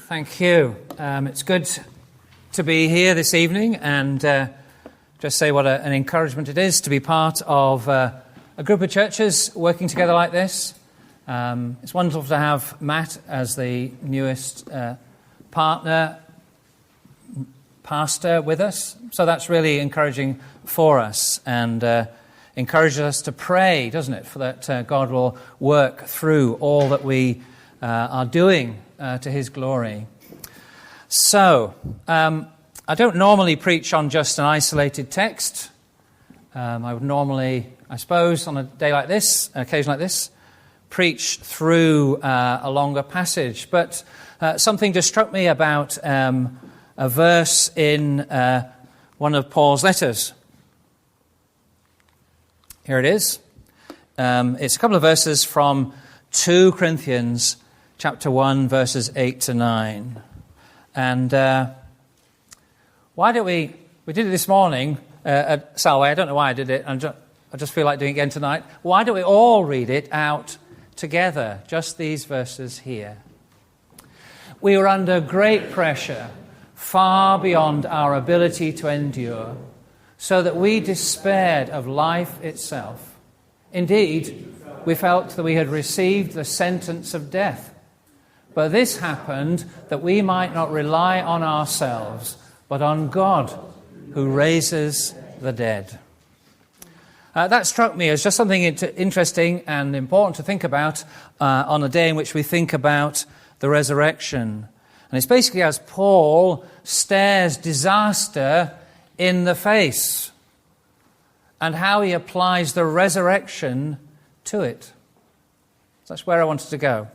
Thank you. It's good to be here this evening and just say what an encouragement it is to be part of a group of churches working together like this. It's wonderful to have Matt as the newest pastor with us. So that's really encouraging for us and encourages us to pray, doesn't it, for that God will work through all that we are doing to his glory. So, I don't normally preach on just an isolated text. I would normally, I suppose, on a day like this, an occasion like this, preach through a longer passage. But something just struck me about a verse in one of Paul's letters. Here it is. It's a couple of verses from 2 Corinthians chapter 1, verses 8 to 9. And why don't we did it this morning at Salway. I don't know why I did it. I just feel like doing it again tonight. Why don't we all read it out together, just these verses here? We were under great pressure, far beyond our ability to endure, so that we despaired of life itself. Indeed, we felt that we had received the sentence of death. But this happened that we might not rely on ourselves, but on God, who raises the dead. That struck me as just something interesting and important to think about on a day in which we think about the resurrection. And it's basically as Paul stares disaster in the face and how he applies the resurrection to it. That's where I wanted to go.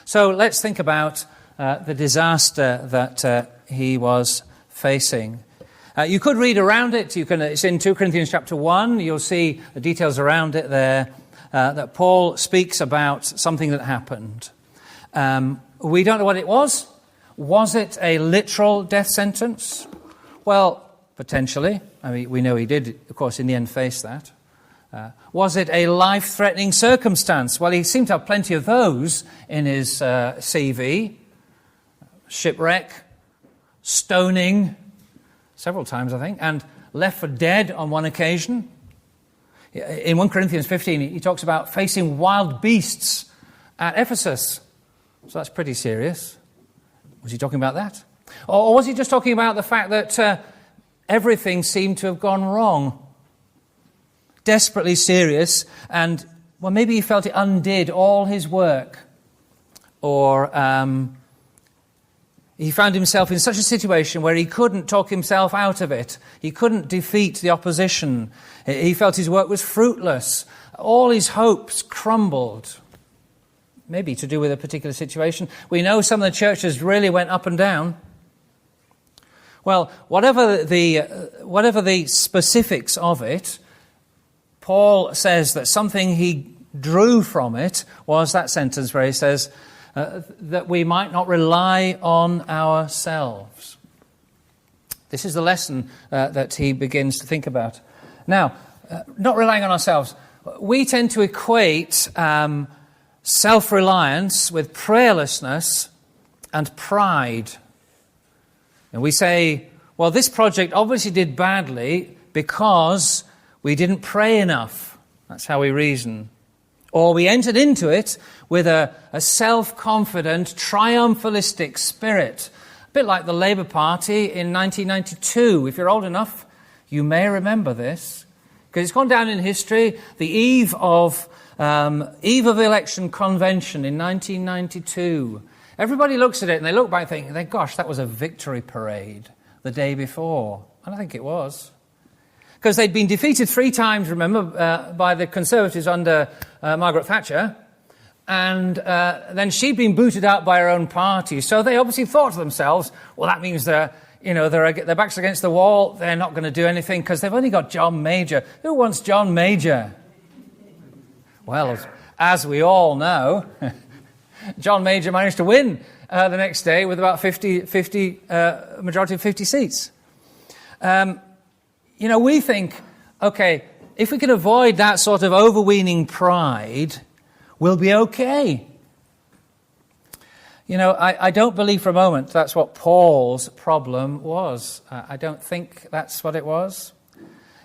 So let's think about the disaster that he was facing. You could read around it. It's in 2 Corinthians chapter 1. You'll see the details around it there, that Paul speaks about something that happened. We don't know what it was. Was it a literal death sentence? Well, potentially. I mean, we know he did, of course, in the end face that. Was it a life-threatening circumstance? Well, he seemed to have plenty of those in his CV. Shipwreck, stoning, several times, I think, and left for dead on one occasion. In 1 Corinthians 15, he talks about facing wild beasts at Ephesus. So that's pretty serious. Was he talking about that? Or was he just talking about the fact that everything seemed to have gone wrong? Desperately serious, and well, maybe he felt it undid all his work, or he found himself in such a situation where he couldn't talk himself out of it. He couldn't defeat the opposition. He felt his work was fruitless. All his hopes crumbled. Maybe to do with a particular situation. We know some of the churches really went up and down. Well, whatever the specifics of it, Paul says that something he drew from it was that sentence where he says that we might not rely on ourselves. This is the lesson that he begins to think about. Now, not relying on ourselves. We tend to equate self-reliance with prayerlessness and pride. And we say, well, this project obviously did badly because we didn't pray enough. That's how we reason. Or we entered into it with a self-confident, triumphalistic spirit. A bit like the Labour Party in 1992. If you're old enough, you may remember this. Because it's gone down in history. The eve of the election convention in 1992. Everybody looks at it and they look back and think, gosh, that was a victory parade the day before. And I think it was. Because they'd been defeated 3 times, remember, by the Conservatives under Margaret Thatcher. And then she'd been booted out by her own party. So they obviously thought to themselves, well, that means their backs against the wall. They're not going to do anything because they've only got John Major. Who wants John Major? Well, as we all know, John Major managed to win the next day with about 50 majority of 50 seats. We think, okay, if we can avoid that sort of overweening pride, we'll be okay. You know, I don't believe for a moment that's what Paul's problem was. I don't think that's what it was.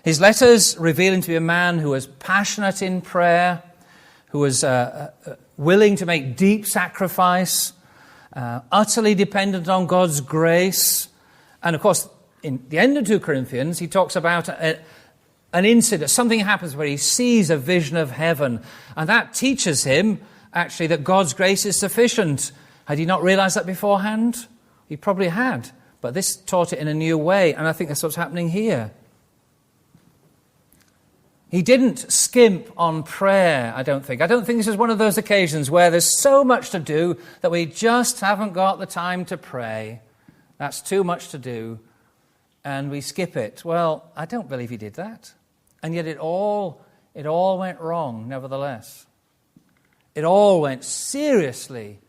His letters reveal him to be a man who was passionate in prayer, who was willing to make deep sacrifice, utterly dependent on God's grace. And of course, in the end of 2 Corinthians, he talks about an incident, something happens where he sees a vision of heaven. And that teaches him, actually, that God's grace is sufficient. Had he not realized that beforehand? He probably had. But this taught it in a new way, and I think that's what's happening here. He didn't skimp on prayer, I don't think. I don't think this is one of those occasions where there's so much to do that we just haven't got the time to pray. That's too much to do, and we skip it. Well, I don't believe he did that. And yet it all went wrong, nevertheless. It all went seriously,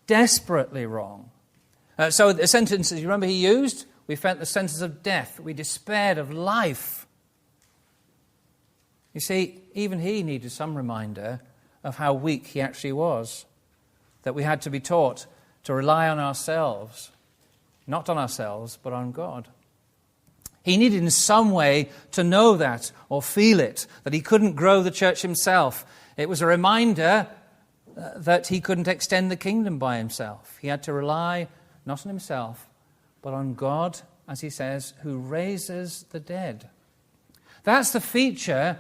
desperately wrong. So the sentences, you remember he used? We felt the sentence of death. We despaired of life. You see, even he needed some reminder of how weak he actually was. That we had to be taught to rely on ourselves. Not on ourselves, but on God. He needed in some way to know that or feel it, that he couldn't grow the church himself. It was a reminder that he couldn't extend the kingdom by himself. He had to rely not on himself, but on God, as he says, who raises the dead. That's the feature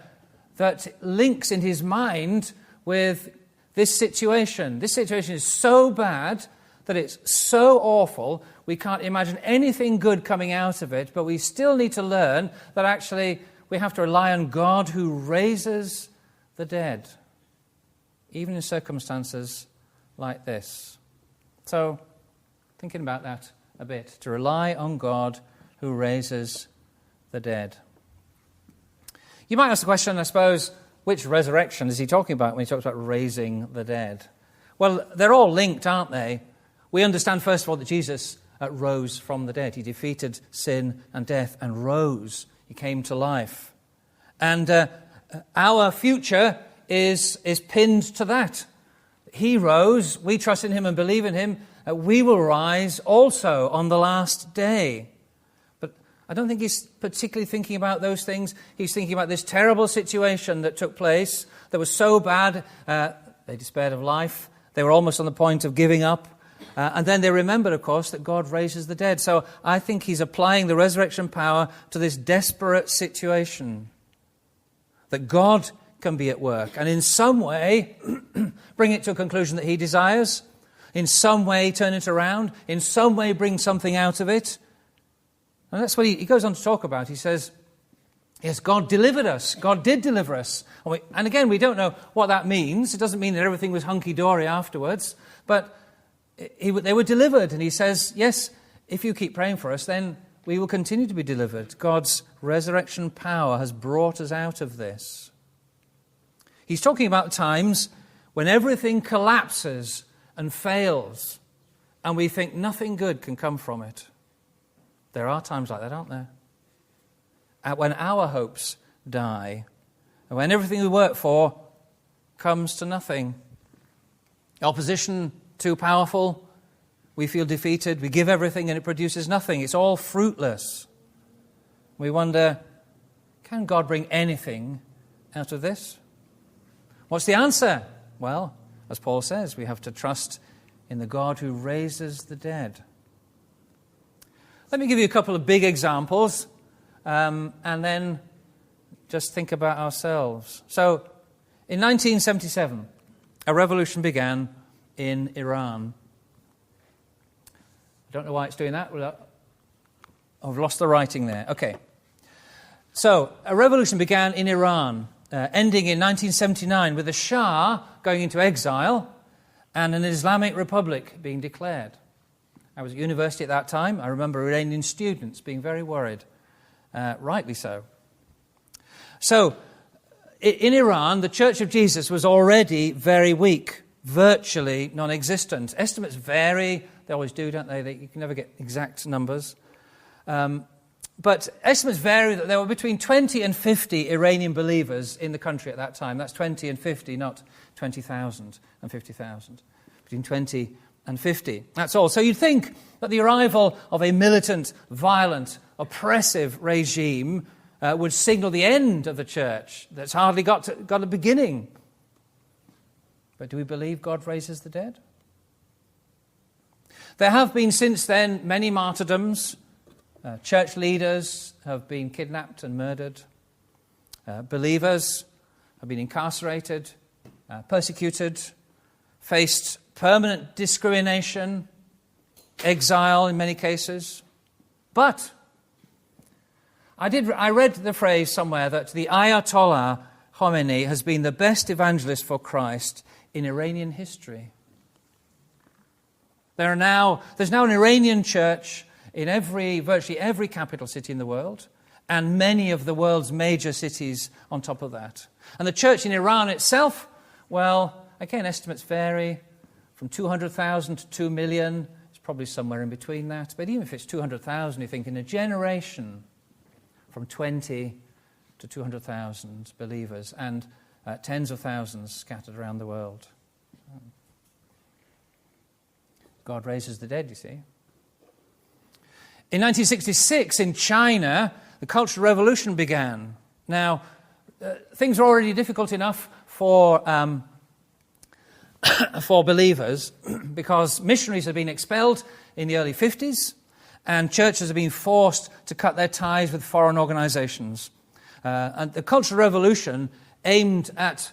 that links in his mind with this situation. This situation is so bad that it's so awful, we can't imagine anything good coming out of it, but we still need to learn that actually we have to rely on God who raises the dead, even in circumstances like this. So, thinking about that a bit, to rely on God who raises the dead. You might ask the question, I suppose, which resurrection is he talking about when he talks about raising the dead? Well, they're all linked, aren't they? We understand, first of all, that Jesus rose from the dead. He defeated sin and death and rose. He came to life. And our future is pinned to that. He rose, we trust in him and believe in him, we will rise also on the last day. But I don't think he's particularly thinking about those things. He's thinking about this terrible situation that took place that was so bad, they despaired of life. They were almost on the point of giving up. And then they remembered, of course, that God raises the dead. So I think he's applying the resurrection power to this desperate situation. That God can be at work and in some way bring it to a conclusion that he desires, in some way turn it around, in some way bring something out of it. And that's what he goes on to talk about. He says, yes, God delivered us. God did deliver us. And again, we don't know what that means. It doesn't mean that everything was hunky-dory afterwards, but they were delivered. And he says, yes, if you keep praying for us, then we will continue to be delivered. God's resurrection power has brought us out of this. He's talking about times when everything collapses and fails, and we think nothing good can come from it. There are times like that, aren't there? When our hopes die, and when everything we work for comes to nothing. Opposition too powerful, we feel defeated, we give everything and it produces nothing. It's all fruitless. We wonder, can God bring anything out of this? What's the answer? Well, as Paul says, we have to trust in the God who raises the dead. Let me give you a couple of big examples, and then just think about ourselves. So, in 1977, a revolution began in Iran. I don't know why it's doing that. I've lost the writing there. Okay. So, a revolution began in Iran, ending in 1979 with the Shah going into exile and an Islamic Republic being declared. I was at university at that time. I remember Iranian students being very worried, rightly so. So, in Iran, the Church of Jesus was already very weak, virtually non-existent. Estimates vary. They always do, don't they? You can never get exact numbers. But estimates vary that there were between 20 and 50 Iranian believers in the country at that time. That's 20 and 50, not 20,000 and 50,000. Between 20 50. That's all. So you'd think that the arrival of a militant, violent, oppressive regime would signal the end of the church that's hardly got a beginning. But do we believe God raises the dead? There have been since then many martyrdoms. Church leaders have been kidnapped and murdered. Believers have been incarcerated, persecuted, faced permanent discrimination, exile in many cases. But I read the phrase somewhere that the Ayatollah Khomeini has been the best evangelist for Christ in Iranian history. There's now an Iranian church in virtually every capital city in the world, and many of the world's major cities on top of that. And the church in Iran itself, well, again, estimates vary from 200,000 to 2 million. It's probably somewhere in between that. But even if it's 200,000, you think in a generation, from 20 to 200,000 believers, and tens of thousands scattered around the world. God raises the dead, you see. In 1966, in China, the Cultural Revolution began. Now, things are already difficult enough for believers because missionaries have been expelled in the early 50s and churches have been forced to cut their ties with foreign organizations. And the Cultural Revolution aimed at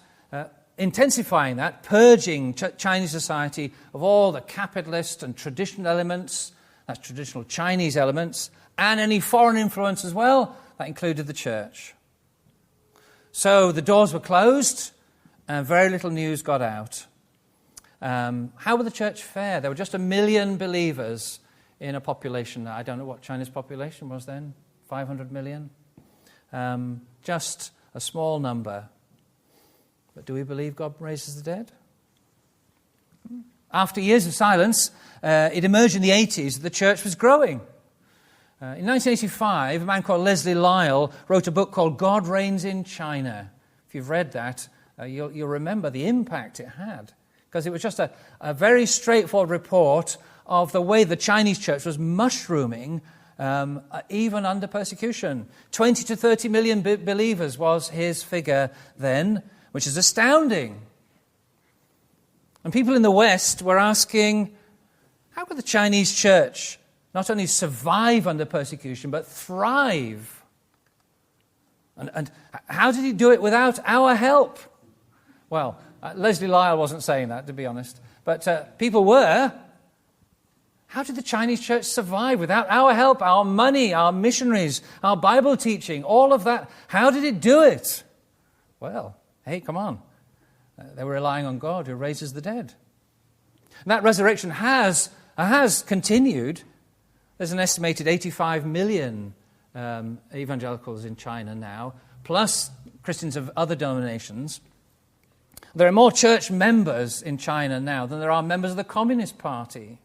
intensifying that, purging Chinese society of all the capitalist and traditional elements, that's traditional Chinese elements, and any foreign influence as well. That included the church. So the doors were closed and very little news got out. How would the church fare? There were just 1 million believers in a population. I don't know what China's population was then, 500 million. Just a small number. But do we believe God raises the dead? After years of silence, it emerged in the 80s that the church was growing. In 1985, a man called Leslie Lyle wrote a book called God Reigns in China. If you've read that, you'll remember the impact it had. Because it was just a very straightforward report of the way the Chinese church was mushrooming, even under persecution. 20 to 30 million believers was his figure then, which is astounding. And people in the West were asking, how could the Chinese church not only survive under persecution, but thrive? And how did he do it without our help? Well, Leslie Lyle wasn't saying that, to be honest. But people were. How did the Chinese church survive without our help, our money, our missionaries, our Bible teaching, all of that? How did it do it? Well, hey, come on. They were relying on God who raises the dead. And that resurrection has continued. There's an estimated 85 million evangelicals in China now, plus Christians of other denominations. There are more church members in China now than there are members of the Communist Party.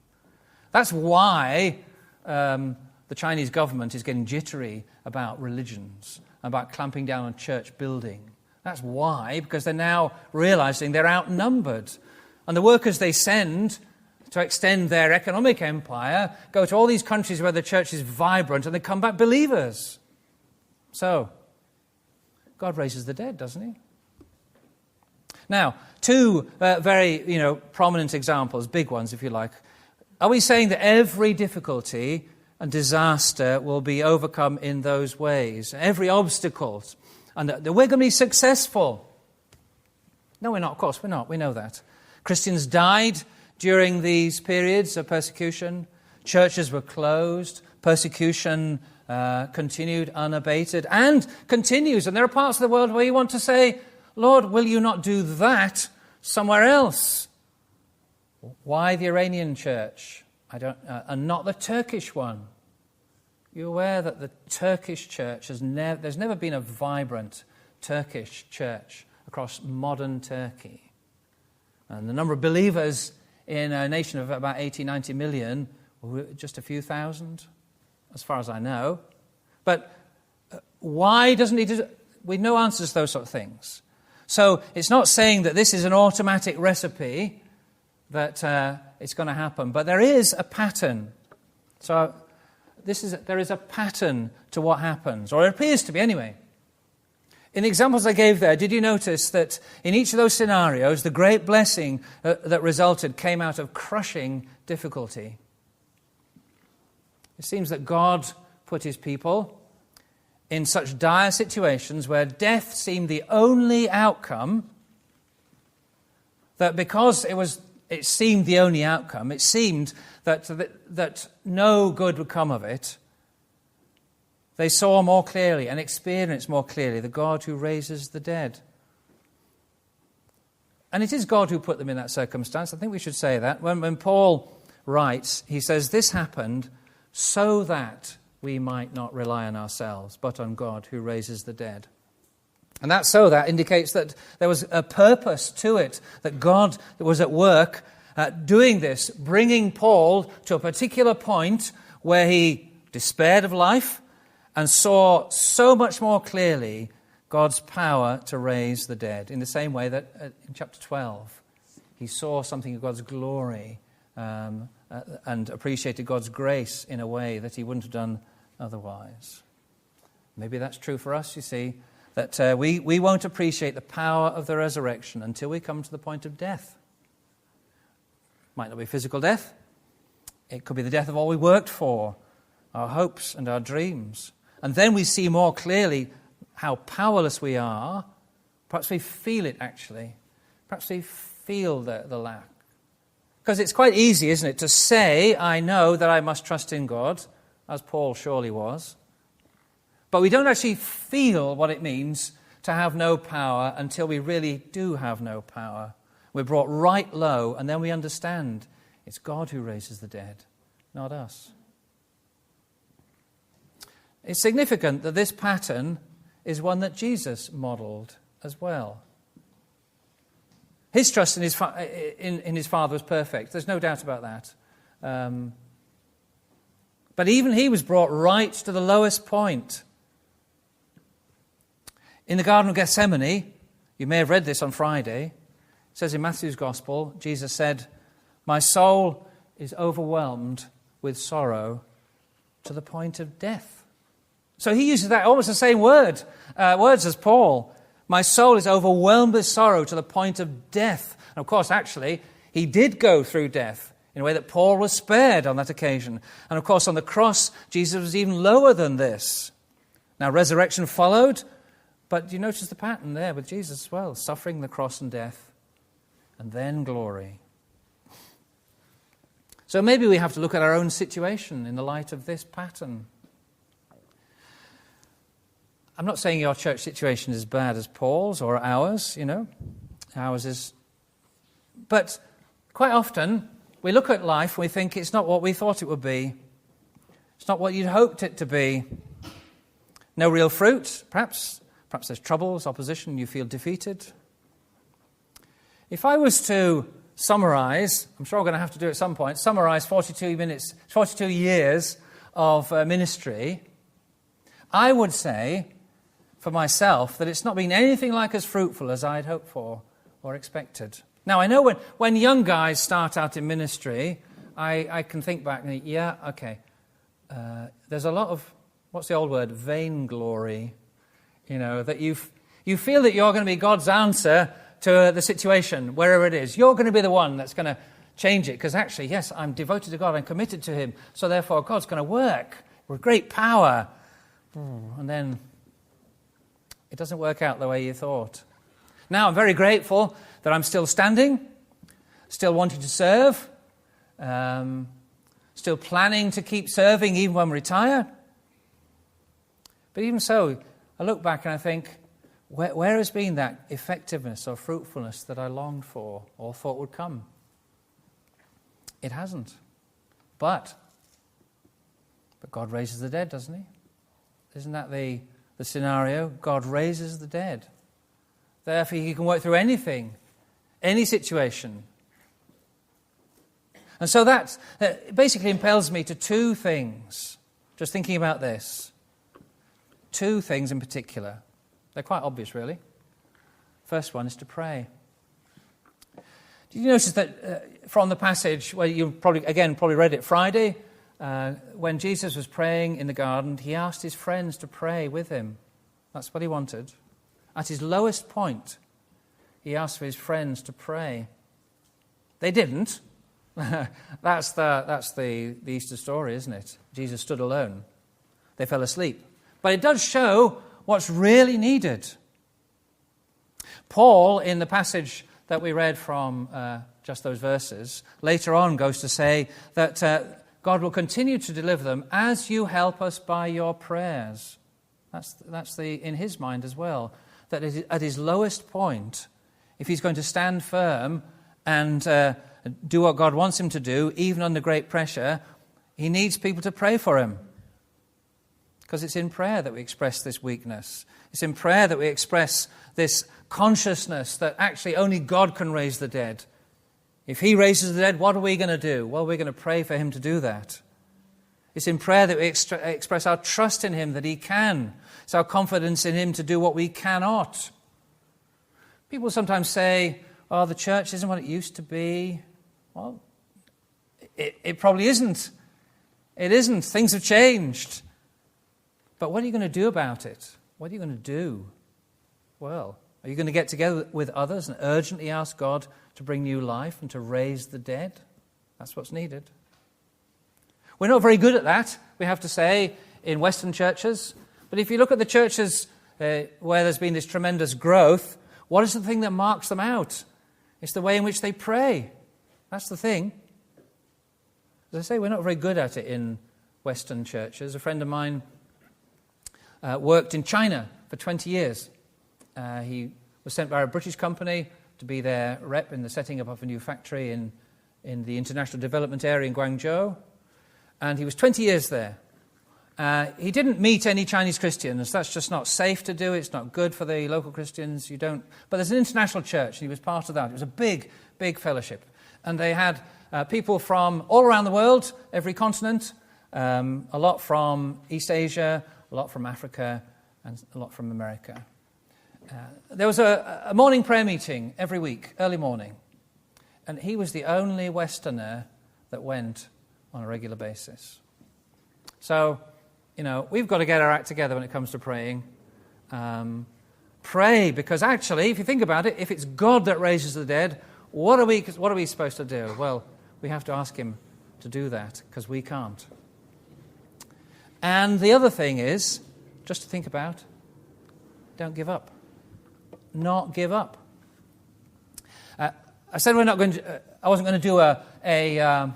That's why the Chinese government is getting jittery about religions, about clamping down on church building. That's why, because they're now realizing they're outnumbered. And the workers they send to extend their economic empire go to all these countries where the church is vibrant and they come back believers. So, God raises the dead, doesn't he? Now, two very prominent examples, big ones if you like. Are we saying that every difficulty and disaster will be overcome in those ways? Every obstacle, and that we're going to be successful? No, we're not. Of course, we're not. We know that. Christians died during these periods of persecution. Churches were closed. Persecution continued unabated and continues. And there are parts of the world where you want to say, Lord, will you not do that somewhere else? Why the Iranian church? And not the Turkish one. You're aware that the Turkish church there's never been a vibrant Turkish church across modern Turkey. And the number of believers in a nation of about 80, 90 million, just a few thousand, as far as I know. But why doesn't he do? We have no answers to those sort of things. So it's not saying that this is an automatic recipe that it's going to happen. But there is a pattern. So there is a pattern to what happens, or it appears to be anyway. In the examples I gave there, did you notice that in each of those scenarios, the great blessing that resulted came out of crushing difficulty? It seems that God put his people in such dire situations where death seemed the only outcome, that because it seemed the only outcome, it seemed that no good would come of it, they saw more clearly and experienced more clearly the God who raises the dead. And it is God who put them in that circumstance. I think we should say that. When Paul writes, he says, this happened so that we might not rely on ourselves, but on God who raises the dead. And that indicates that there was a purpose to it, that God was at work doing this, bringing Paul to a particular point where he despaired of life and saw so much more clearly God's power to raise the dead. In the same way that in chapter 12, he saw something of God's glory and appreciated God's grace in a way that he wouldn't have done otherwise. Maybe that's true for us, you see, that we won't appreciate the power of the resurrection until we come to the point of death. Might not be physical death. It could be the death of all we worked for, our hopes and our dreams. And then we see more clearly how powerless we are. Perhaps we feel it, actually. Perhaps we feel the lack. Because it's quite easy, isn't it, to say, I know that I must trust in God, as Paul surely was. But we don't actually feel what it means to have no power until we really do have no power. We're brought right low, and then we understand it's God who raises the dead, not us. It's significant that this pattern is one that Jesus modelled as well. His trust in his Father was perfect. There's no doubt about that. But even he was brought right to the lowest point. In the Garden of Gethsemane, you may have read this on Friday, it says in Matthew's Gospel, Jesus said, my soul is overwhelmed with sorrow to the point of death. So he uses that almost the same words as Paul. My soul is overwhelmed with sorrow to the point of death. And of course, actually, he did go through death in a way that Paul was spared on that occasion. And of course, on the cross, Jesus was even lower than this. Now, resurrection followed, but you notice the pattern there with Jesus as well. Suffering, the cross and death, and then glory. So maybe we have to look at our own situation in the light of this pattern. I'm not saying your church situation is as bad as Paul's or ours, Ours is. But quite often, we look at life and we think it's not what we thought it would be. It's not what you'd hoped it to be. No real fruit, perhaps. Perhaps there's troubles, opposition, you feel defeated. If I was to summarize, I'm sure I'm going to have to do it at some point, summarize 42 years of ministry, I would say, for myself, that it's not been anything like as fruitful as I'd hoped for or expected. Now, I know when young guys start out in ministry, I can think back and think, yeah, okay, there's a lot of, what's the old word, vainglory, that you feel that you're going to be God's answer to the situation, wherever it is. You're going to be the one that's going to change it, because actually, yes, I'm devoted to God, I'm committed to him, so therefore God's going to work with great power. And then it doesn't work out the way you thought. Now, I'm very grateful that I'm still standing, still wanting to serve, still planning to keep serving even when we retire. But even so, I look back and I think, where has been that effectiveness or fruitfulness that I longed for or thought would come? It hasn't. But God raises the dead, doesn't he? Isn't that the scenario? God raises the dead. Therefore, he can work through anything, any situation. And so that basically impels me to two things, just thinking about this. Two things in particular. They're quite obvious, really. First one is to pray. Did you notice that from the passage where you probably read it Friday, when Jesus was praying in the garden, he asked his friends to pray with him. That's what he wanted. At his lowest point, he asked for his friends to pray. They didn't. That's the Easter story, isn't it? Jesus stood alone. They fell asleep. But it does show what's really needed. Paul, in the passage that we read from just those verses, later on goes to say that God will continue to deliver them as you help us by your prayers. That's in his mind as well. That at his lowest point, if he's going to stand firm and do what God wants him to do, even under great pressure, he needs people to pray for him. Because it's in prayer that we express this weakness. It's in prayer that we express this consciousness that actually only God can raise the dead. If he raises the dead, what are we going to do? Well, we're going to pray for him to do that. It's in prayer that we express our trust in him that he can. It's our confidence in him to do what we cannot. People sometimes say, oh, the church isn't what it used to be. Well, it probably isn't. It isn't. Things have changed. But what are you going to do about it? What are you going to do? Well, are you going to get together with others and urgently ask God to bring new life and to raise the dead? That's what's needed. We're not very good at that, we have to say, in Western churches. But if you look at the churches where there's been this tremendous growth, what is the thing that marks them out? It's the way in which they pray. That's the thing. As I say, we're not very good at it in Western churches. A friend of mine worked in China for 20 years. He was sent by a British company to be their rep in the setting up of a new factory in the international development area in Guangzhou. And he was 20 years there. He didn't meet any Chinese Christians. That's just not safe to do. It's not good for the local Christians. You don't. But there's an international church, and he was part of that. It was a big, big fellowship. And they had people from all around the world, every continent, a lot from East Asia, a lot from Africa, and a lot from America. There was a morning prayer meeting every week, early morning. And he was the only Westerner that went on a regular basis. So, we've got to get our act together when it comes to praying. Pray, because actually, if you think about it, if it's God that raises the dead, what are we supposed to do? Well, we have to ask him to do that, because we can't. And the other thing is, just to think about, don't give up. Not give up. I said I wasn't going to do a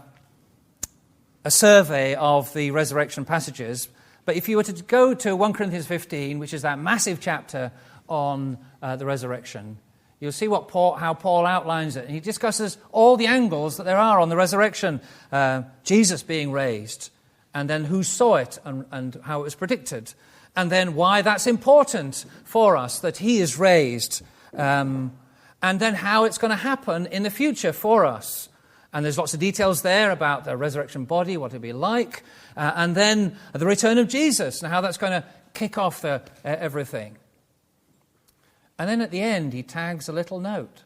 survey of the resurrection passages, but if you were to go to 1 Corinthians 15, which is that massive chapter on the resurrection, you'll see how Paul outlines it. And he discusses all the angles that there are on the resurrection, Jesus being raised, and then who saw it and how it was predicted, and then why that's important for us, that he is raised, and then how it's going to happen in the future for us. And there's lots of details there about the resurrection body, what it'll be like, and then the return of Jesus and how that's going to kick off everything. And then at the end, he tags a little note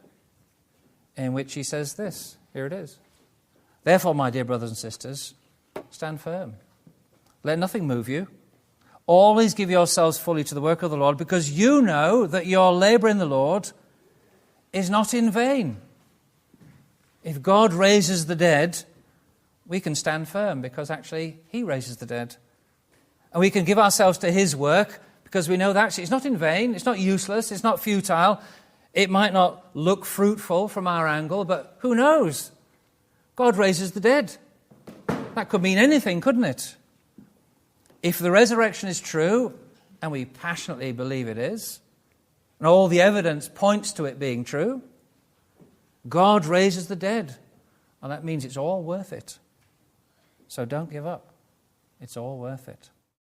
in which he says this. Here it is. Therefore, my dear brothers and sisters, stand firm. Let nothing move you. Always give yourselves fully to the work of the Lord, because you know that your labor in the Lord is not in vain. If God raises the dead, we can stand firm because actually he raises the dead. And we can give ourselves to his work because we know that actually it's not in vain, it's not useless, it's not futile. It might not look fruitful from our angle, but who knows? God raises the dead. That could mean anything, couldn't it? If the resurrection is true, and we passionately believe it is, and all the evidence points to it being true, God raises the dead. And that means it's all worth it. So don't give up. It's all worth it.